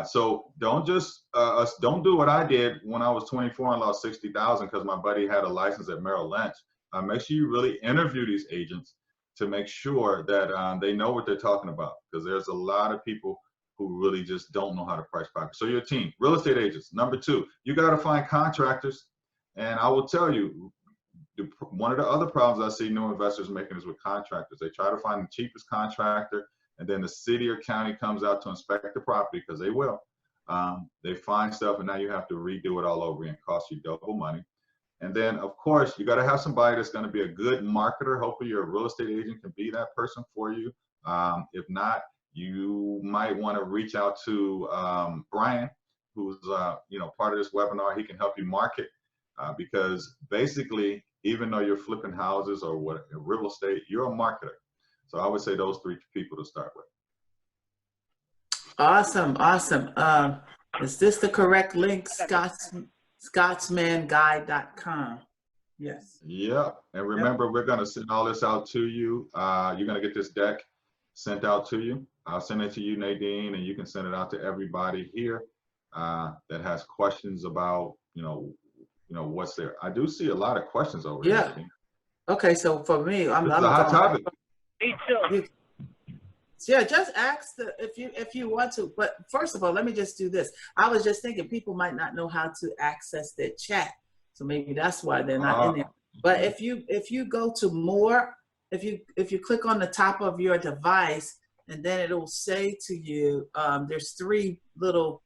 So don't do what I did when I was 24 and lost $60,000 because my buddy had a license at Merrill Lynch. Make sure you really interview these agents to make sure that they know what they're talking about, because there's a lot of people who really just don't know how to price property. So your team, real estate agents. Number 2, you got to find contractors. And I will tell you, one of the other problems I see new investors making is with contractors. They try to find the cheapest contractor, and then the city or county comes out to inspect the property, because they will. They find stuff, and now you have to redo it all over and cost you double money. And then, of course, you got to have somebody that's going to be a good marketer. Hopefully, your real estate agent can be that person for you. If not, you might want to reach out to Brian, who's part of this webinar. He can help you market, because basically, even though you're flipping houses or what real estate, you're a marketer. So I would say those 3 people to start with. Awesome. Is this the correct link? Scotsmanguide.com. Yes. Yeah. And remember, we're going to send all this out to you. You're going to get this deck sent out to you. I'll send it to you, Nadine, and you can send it out to everybody here that has questions about, what's there. I do see a lot of questions over here. Okay, so for me, this is a hot topic. Me too. Yeah, just ask if you want to. But first of all, let me just do this. I was just thinking people might not know how to access their chat, so maybe that's why they're not in there. But if you go to more, if you click on the top of your device, and then it'll say to you, there's three little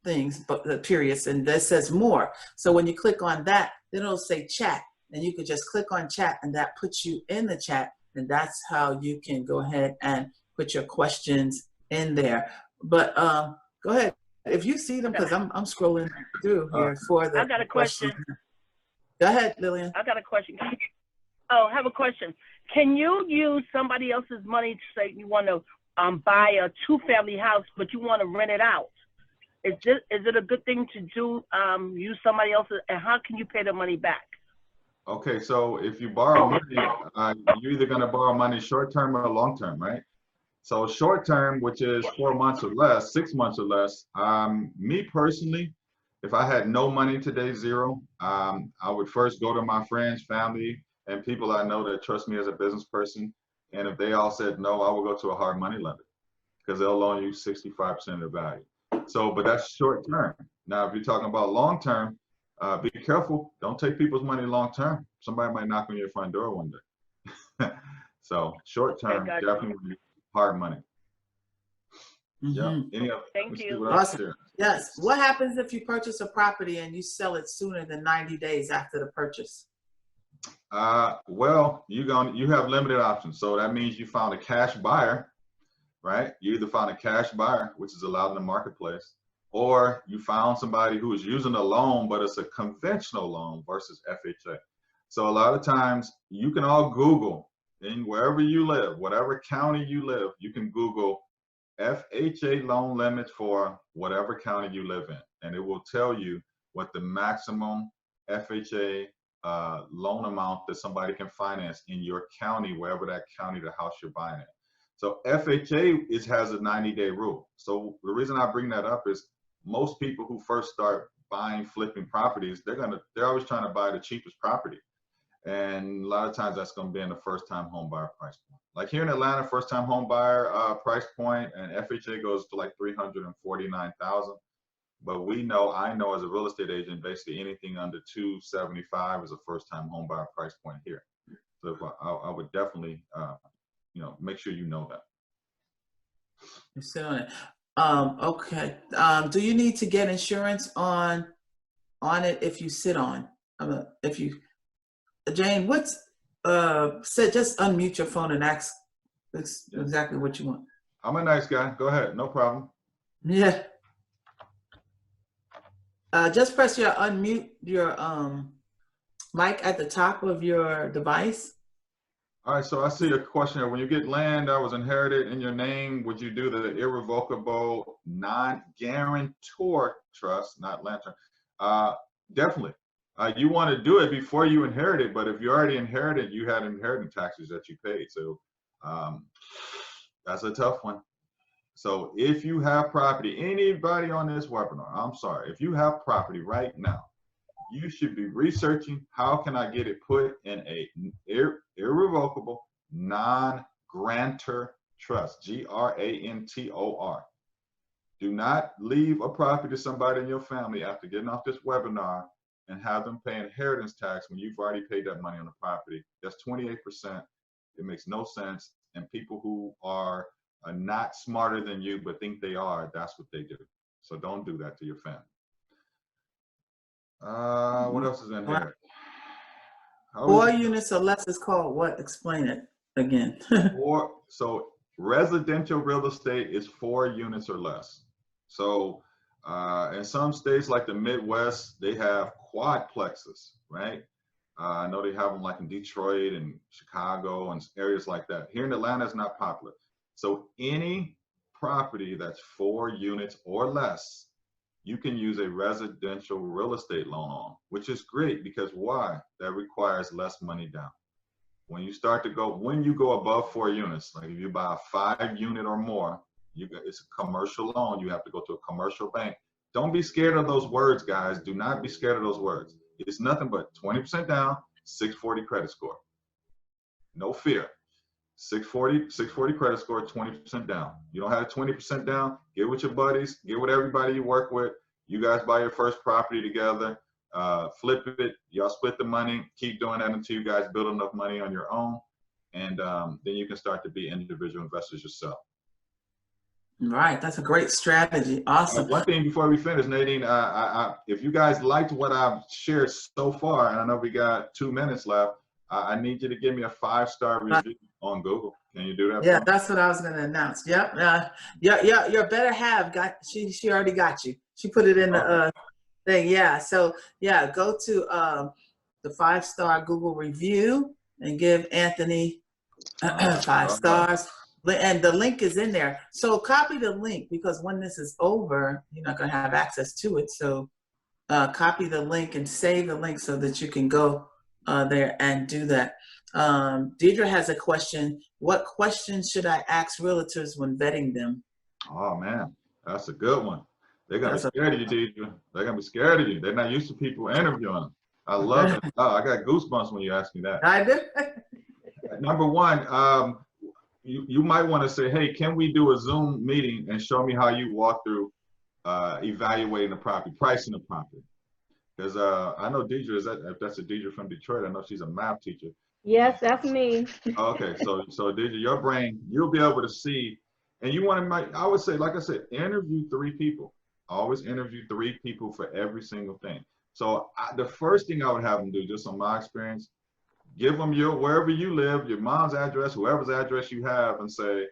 things, but the periods, and that says more. So when you click on that, then it'll say chat, and you could just click on chat, and that puts you in the chat. And that's how you can go ahead and put your questions in there. But go ahead. If you see them, because I'm scrolling through here for the I got a question. Go ahead, Lillian. I got a question. I have a question. Can you use somebody else's money to say you want to buy a two-family house, but you want to rent it out? Is it a good thing to do, use somebody else's, and how can you pay the money back? Okay, so if you borrow money, you're either going to borrow money short term or long term, right? So short term, which is 4 months or less, 6 months or less. Me personally, if I had no money today, zero, I would first go to my friends, family, and people I know that trust me as a business person. And if they all said no, I will go to a hard money lender because they'll loan you 65% of the value. So, but that's short term. Now, if you're talking about long term, be careful. Don't take people's money long term. Somebody might knock on your front door one day. So short term, definitely hard money. Yeah. Thank you. Awesome. Yes. What happens if you purchase a property and you sell it sooner than 90 days after the purchase? Well, you have limited options. So that means you found a cash buyer, right? You either found a cash buyer, which is allowed in the marketplace, or you found somebody who is using a loan, but it's a conventional loan versus FHA. So a lot of times you can all Google, and wherever you live, whatever county you live, you can Google FHA loan limits for whatever county you live in, and it will tell you what the maximum FHA loan amount that somebody can finance in your county, wherever that county, the house you're buying it. So FHA has a 90-day rule. So the reason I bring that up is most people who first start buying, flipping properties, they're always trying to buy the cheapest property. And a lot of times that's going to be in the first time home buyer price point. Like here in Atlanta, first time home buyer price point and FHA goes to like $349,000. But I know as a real estate agent, basically anything under $275 is a first time home buyer price point here. So if I would definitely, make sure you know that. You sit on it. Okay. Do you need to get insurance on it if you sit on? Jane, just unmute your phone and ask exactly what you want. I'm a nice guy. Go ahead. No problem. Yeah. Just press your unmute your mic at the top of your device. All right, so I see a question here. When you get land that was inherited in your name, would you do the irrevocable non-guarantor trust, not land trust? Definitely. You want to do it before you inherit it, but if you already inherited, you had inheritance taxes that you paid. So that's a tough one. So if you have property, anybody on this webinar, I'm sorry, if you have property right now, you should be researching how can I get it put in a irrevocable non-grantor trust, Grantor. Do not leave a property to somebody in your family after getting off this webinar and have them pay inheritance tax when you've already paid that money on the property. That's 28%. It makes no sense. And people who are not smarter than you but think they are, that's what they do. So don't do that to your family. What else is in here? 4 units or less is called what? Explain it again. So residential real estate is 4 units or less. So in some states like the Midwest, they have quadplexes, right? I know they have them like in Detroit and Chicago and areas like that. Here in Atlanta, it's not popular. So any property that's 4 units or less, you can use a residential real estate loan on, which is great because why? That requires less money down. When you go above 4 units, like if you buy a 5 unit or more, it's a commercial loan. You have to go to a commercial bank. Don't be scared of those words, guys. Do not be scared of those words. It's nothing but 20% down, 640 credit score. No fear. 640 credit score, 20% down. You don't have a 20% down, get with your buddies, get with everybody you work with. You guys buy your first property together, flip it, y'all split the money, keep doing that until you guys build enough money on your own. And then you can start to be individual investors yourself. Right, that's a great strategy. Awesome. One thing before we finish, Nadine, if you guys liked what I've shared so far, and I know we got 2 minutes left, I need you to give me a 5-star review on Google. Can you do that? Yeah, that's what I was going to announce. Yep. Your better have got, she already got you. She put it in the thing. Yeah. So yeah, go to the 5-star Google review and give Anthony 5 stars. And the link is in there. So copy the link, because when this is over, you're not going to have access to it. So copy the link and save the link so that you can go there and do that. Deidre has a question. What questions should I ask realtors when vetting them? Oh man, that's a good one. They're gonna be scared of you, Deidre. They're gonna be scared of you. They're not used to people interviewing them. I love it. Oh, I got goosebumps when you ask me that. I do. Number one, you might want to say, hey, can we do a Zoom meeting and show me how you walk through evaluating the property, pricing the property? Because I know Deidre, if that's a Deidre from Detroit, I know she's a math teacher. Yes, that's me. Okay, so Deidre, your brain, you'll be able to see, and you want to I would say, like I said, interview 3 people. Always interview 3 people for every single thing. So the first thing I would have them do, just on my experience, give them wherever you live, your mom's address, whoever's address you have, and say,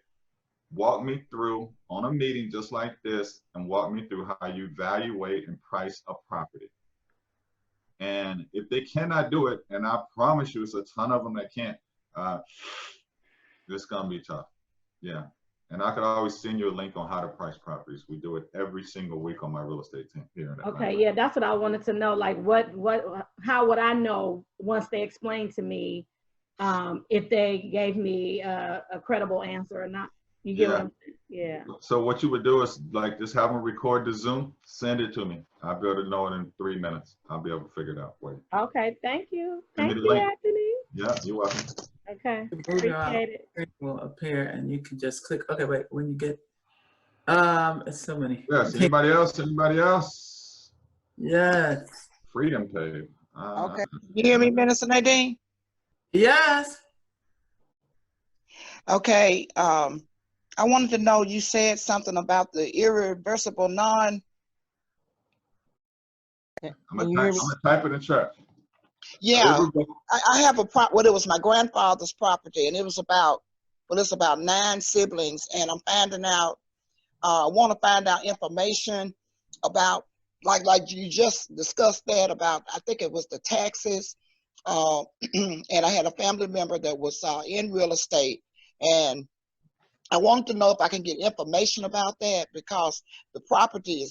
walk me through on a meeting just like this, and walk me through how you evaluate and price a property. And if they cannot do it, and I promise you, it's a ton of them that can't, it's gonna be tough. Yeah. And I could always send you a link on how to price properties. We do it every single week on my real estate team here. Okay, yeah, that's what I wanted to know. Like, how would I know once they explained to me if they gave me a credible answer or not? You get what I'm saying? Yeah. So what you would do is like just have them record the Zoom, send it to me. I'll be able to know it in 3 minutes. I'll be able to figure it out for you. Okay, thank you. Thank you, Anthony. Yeah, you're welcome. Okay, appreciate it. It will appear and you can just click. Okay, wait, when you get, it's so many. Yes, anybody else? Anybody else? Yes. Freedom Pave. Okay, you hear me, Minister Nadine? Yes. Okay, I wanted to know, you said something about the irreversible non. I'm gonna type it in chat. Yeah, I have a well, it was my grandfather's property, and it was about, well, it's about 9 siblings, and I'm finding out, I want to find out information about, like you just discussed that about, I think it was the taxes, and I had a family member that was in real estate, and I wanted to know if I can get information about that, because the property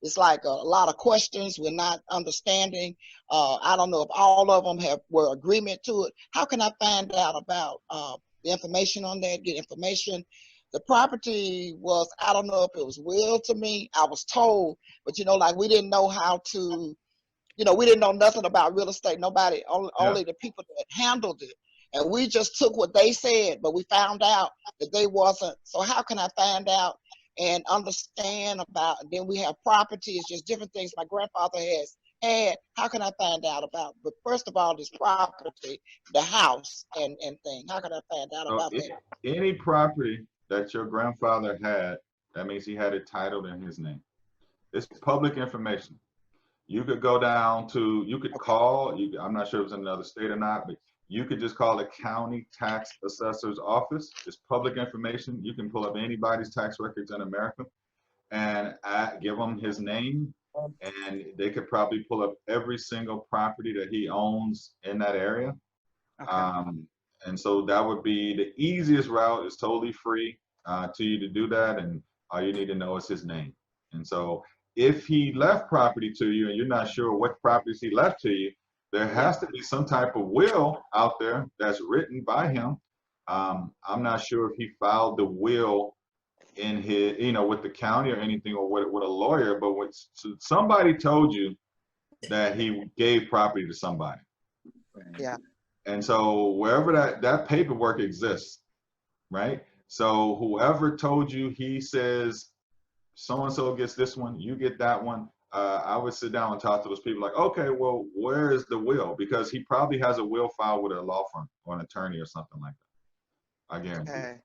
it's like a lot of questions we're not understanding. I don't know if all of them were agreement to it. How can I find out about the information on that, get information? The property was, I don't know if it was willed to me. I was told, but like we didn't know how to, we didn't know nothing about real estate. Nobody, only the people that handled it. And we just took what they said, but we found out that they wasn't. So how can I find out and understand about, then we have properties, just different things my grandfather has had. How can I find out about, but first of all, this property, the house and thing, how can I find out about that? Any property that your grandfather had, that means he had it titled in his name. It's public information. You could go down to, you could call, I'm not sure if it's in another state or not, but you could just call the county tax assessor's office. It's public information. You can pull up anybody's tax records in America and give them his name, and they could probably pull up every single property that he owns in that area. Okay. And so that would be the easiest route. It's totally free to you to do that, and all you need to know is his name. And so if he left property to you and you're not sure what properties he left to you, there has to be some type of will out there that's written by him. I'm not sure if he filed the will in his, with the county or anything, or with a lawyer, but somebody told you that he gave property to somebody. Yeah. And so wherever that paperwork exists, right? So whoever told you, he says, so-and-so gets this one, you get that one. I would sit down and talk to those people like, okay, well, where is the will? Because he probably has a will file with a law firm or an attorney or something like that. I guarantee. Okay.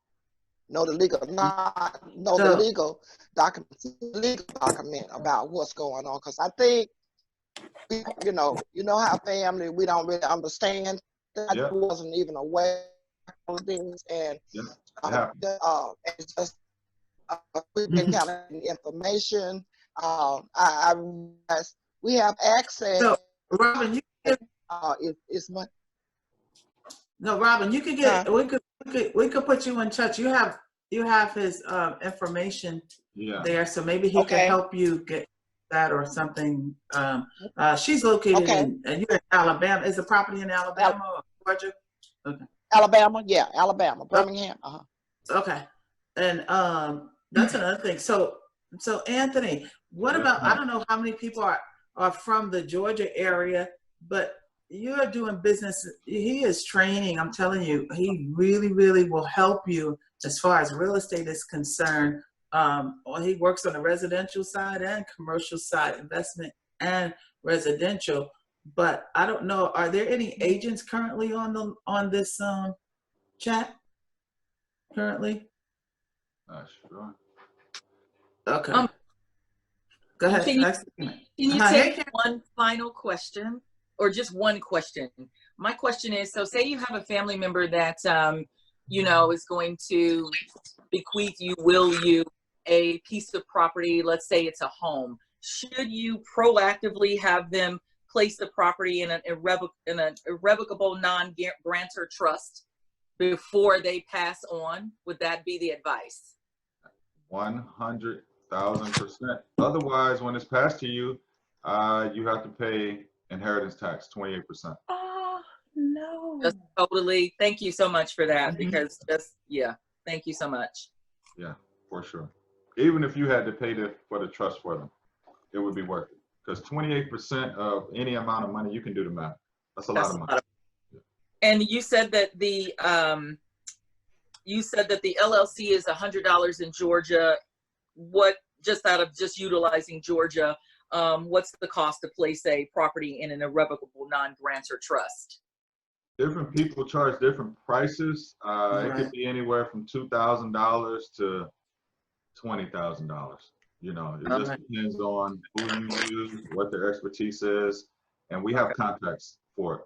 Know the legal, the legal document about what's going on. Because I think, you know how family, we don't really understand. I wasn't even aware of this, and it's just we've been kind of information. I realized we have access. So, Robin, no, Robin, you could get. We could put you in touch. You have his information there, so maybe he could help you get that or something. She's located in, and you're in Alabama. Is the property in Alabama or Georgia? Okay. Alabama, yeah, Alabama, Birmingham. Okay, and that's another thing. So Anthony, what about? I don't know how many people are from the Georgia area, but you are doing business. He is training. I'm telling you, he really, really will help you as far as real estate is concerned. He works on the residential side and commercial side, investment and residential. But I don't know, are there any agents currently on this chat currently? Sure. Okay. Go ahead. Can you take one final question, or just one question? My question is, so say you have a family member that, you know, is going to bequeath you, will you, a piece of property, let's say it's a home. Should you proactively have them place the property in an irrevocable non-grantor trust before they pass on? Would that be the advice? 100,000%. Otherwise, when it's passed to you, you have to pay inheritance tax, 28%. Oh, no. Just totally. Thank you so much for that, because thank you so much. Yeah, for sure. Even if you had to pay for the trust for them, it would be worth it. Because 28% of any amount of money, you can do the math. That's a lot of money. And you said that the LLC is $100 in Georgia. What, just out of just utilizing Georgia, what's the to place a property in an irrevocable non-grantor trust? Different people charge different prices. It could be anywhere from $2,000 to $20,000. You know, it just depends on who you use, what their expertise is, and we have contacts for it.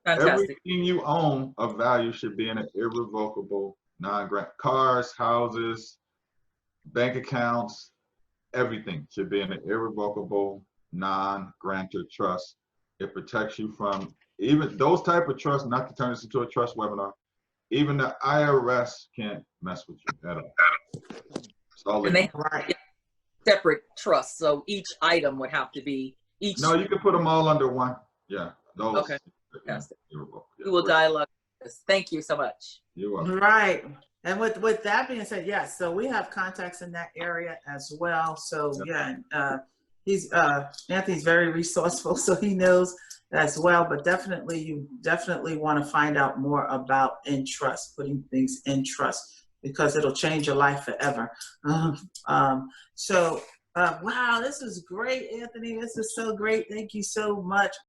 Fantastic. Everything you own of value should be in an irrevocable non-grant. Cars, houses, bank accounts, everything should be in an irrevocable non-grantor trust. It protects you from even those type of trusts, not to turn this into a trust webinar. Even the IRS can't mess with you at all. And they have separate trusts, so each item would have to be each. No, you can put them all under one. Yeah. Those. Okay. Yes. We will dialogue this. Thank you so much. You're welcome. Right. And with that being said, yes, so we have contacts in that area as well. So Anthony's very resourceful, so he knows as well. But definitely, you definitely want to find out more about in trust, putting things in trust, because it'll change your life forever. Wow, this is great, Anthony. This is so great. Thank you so much.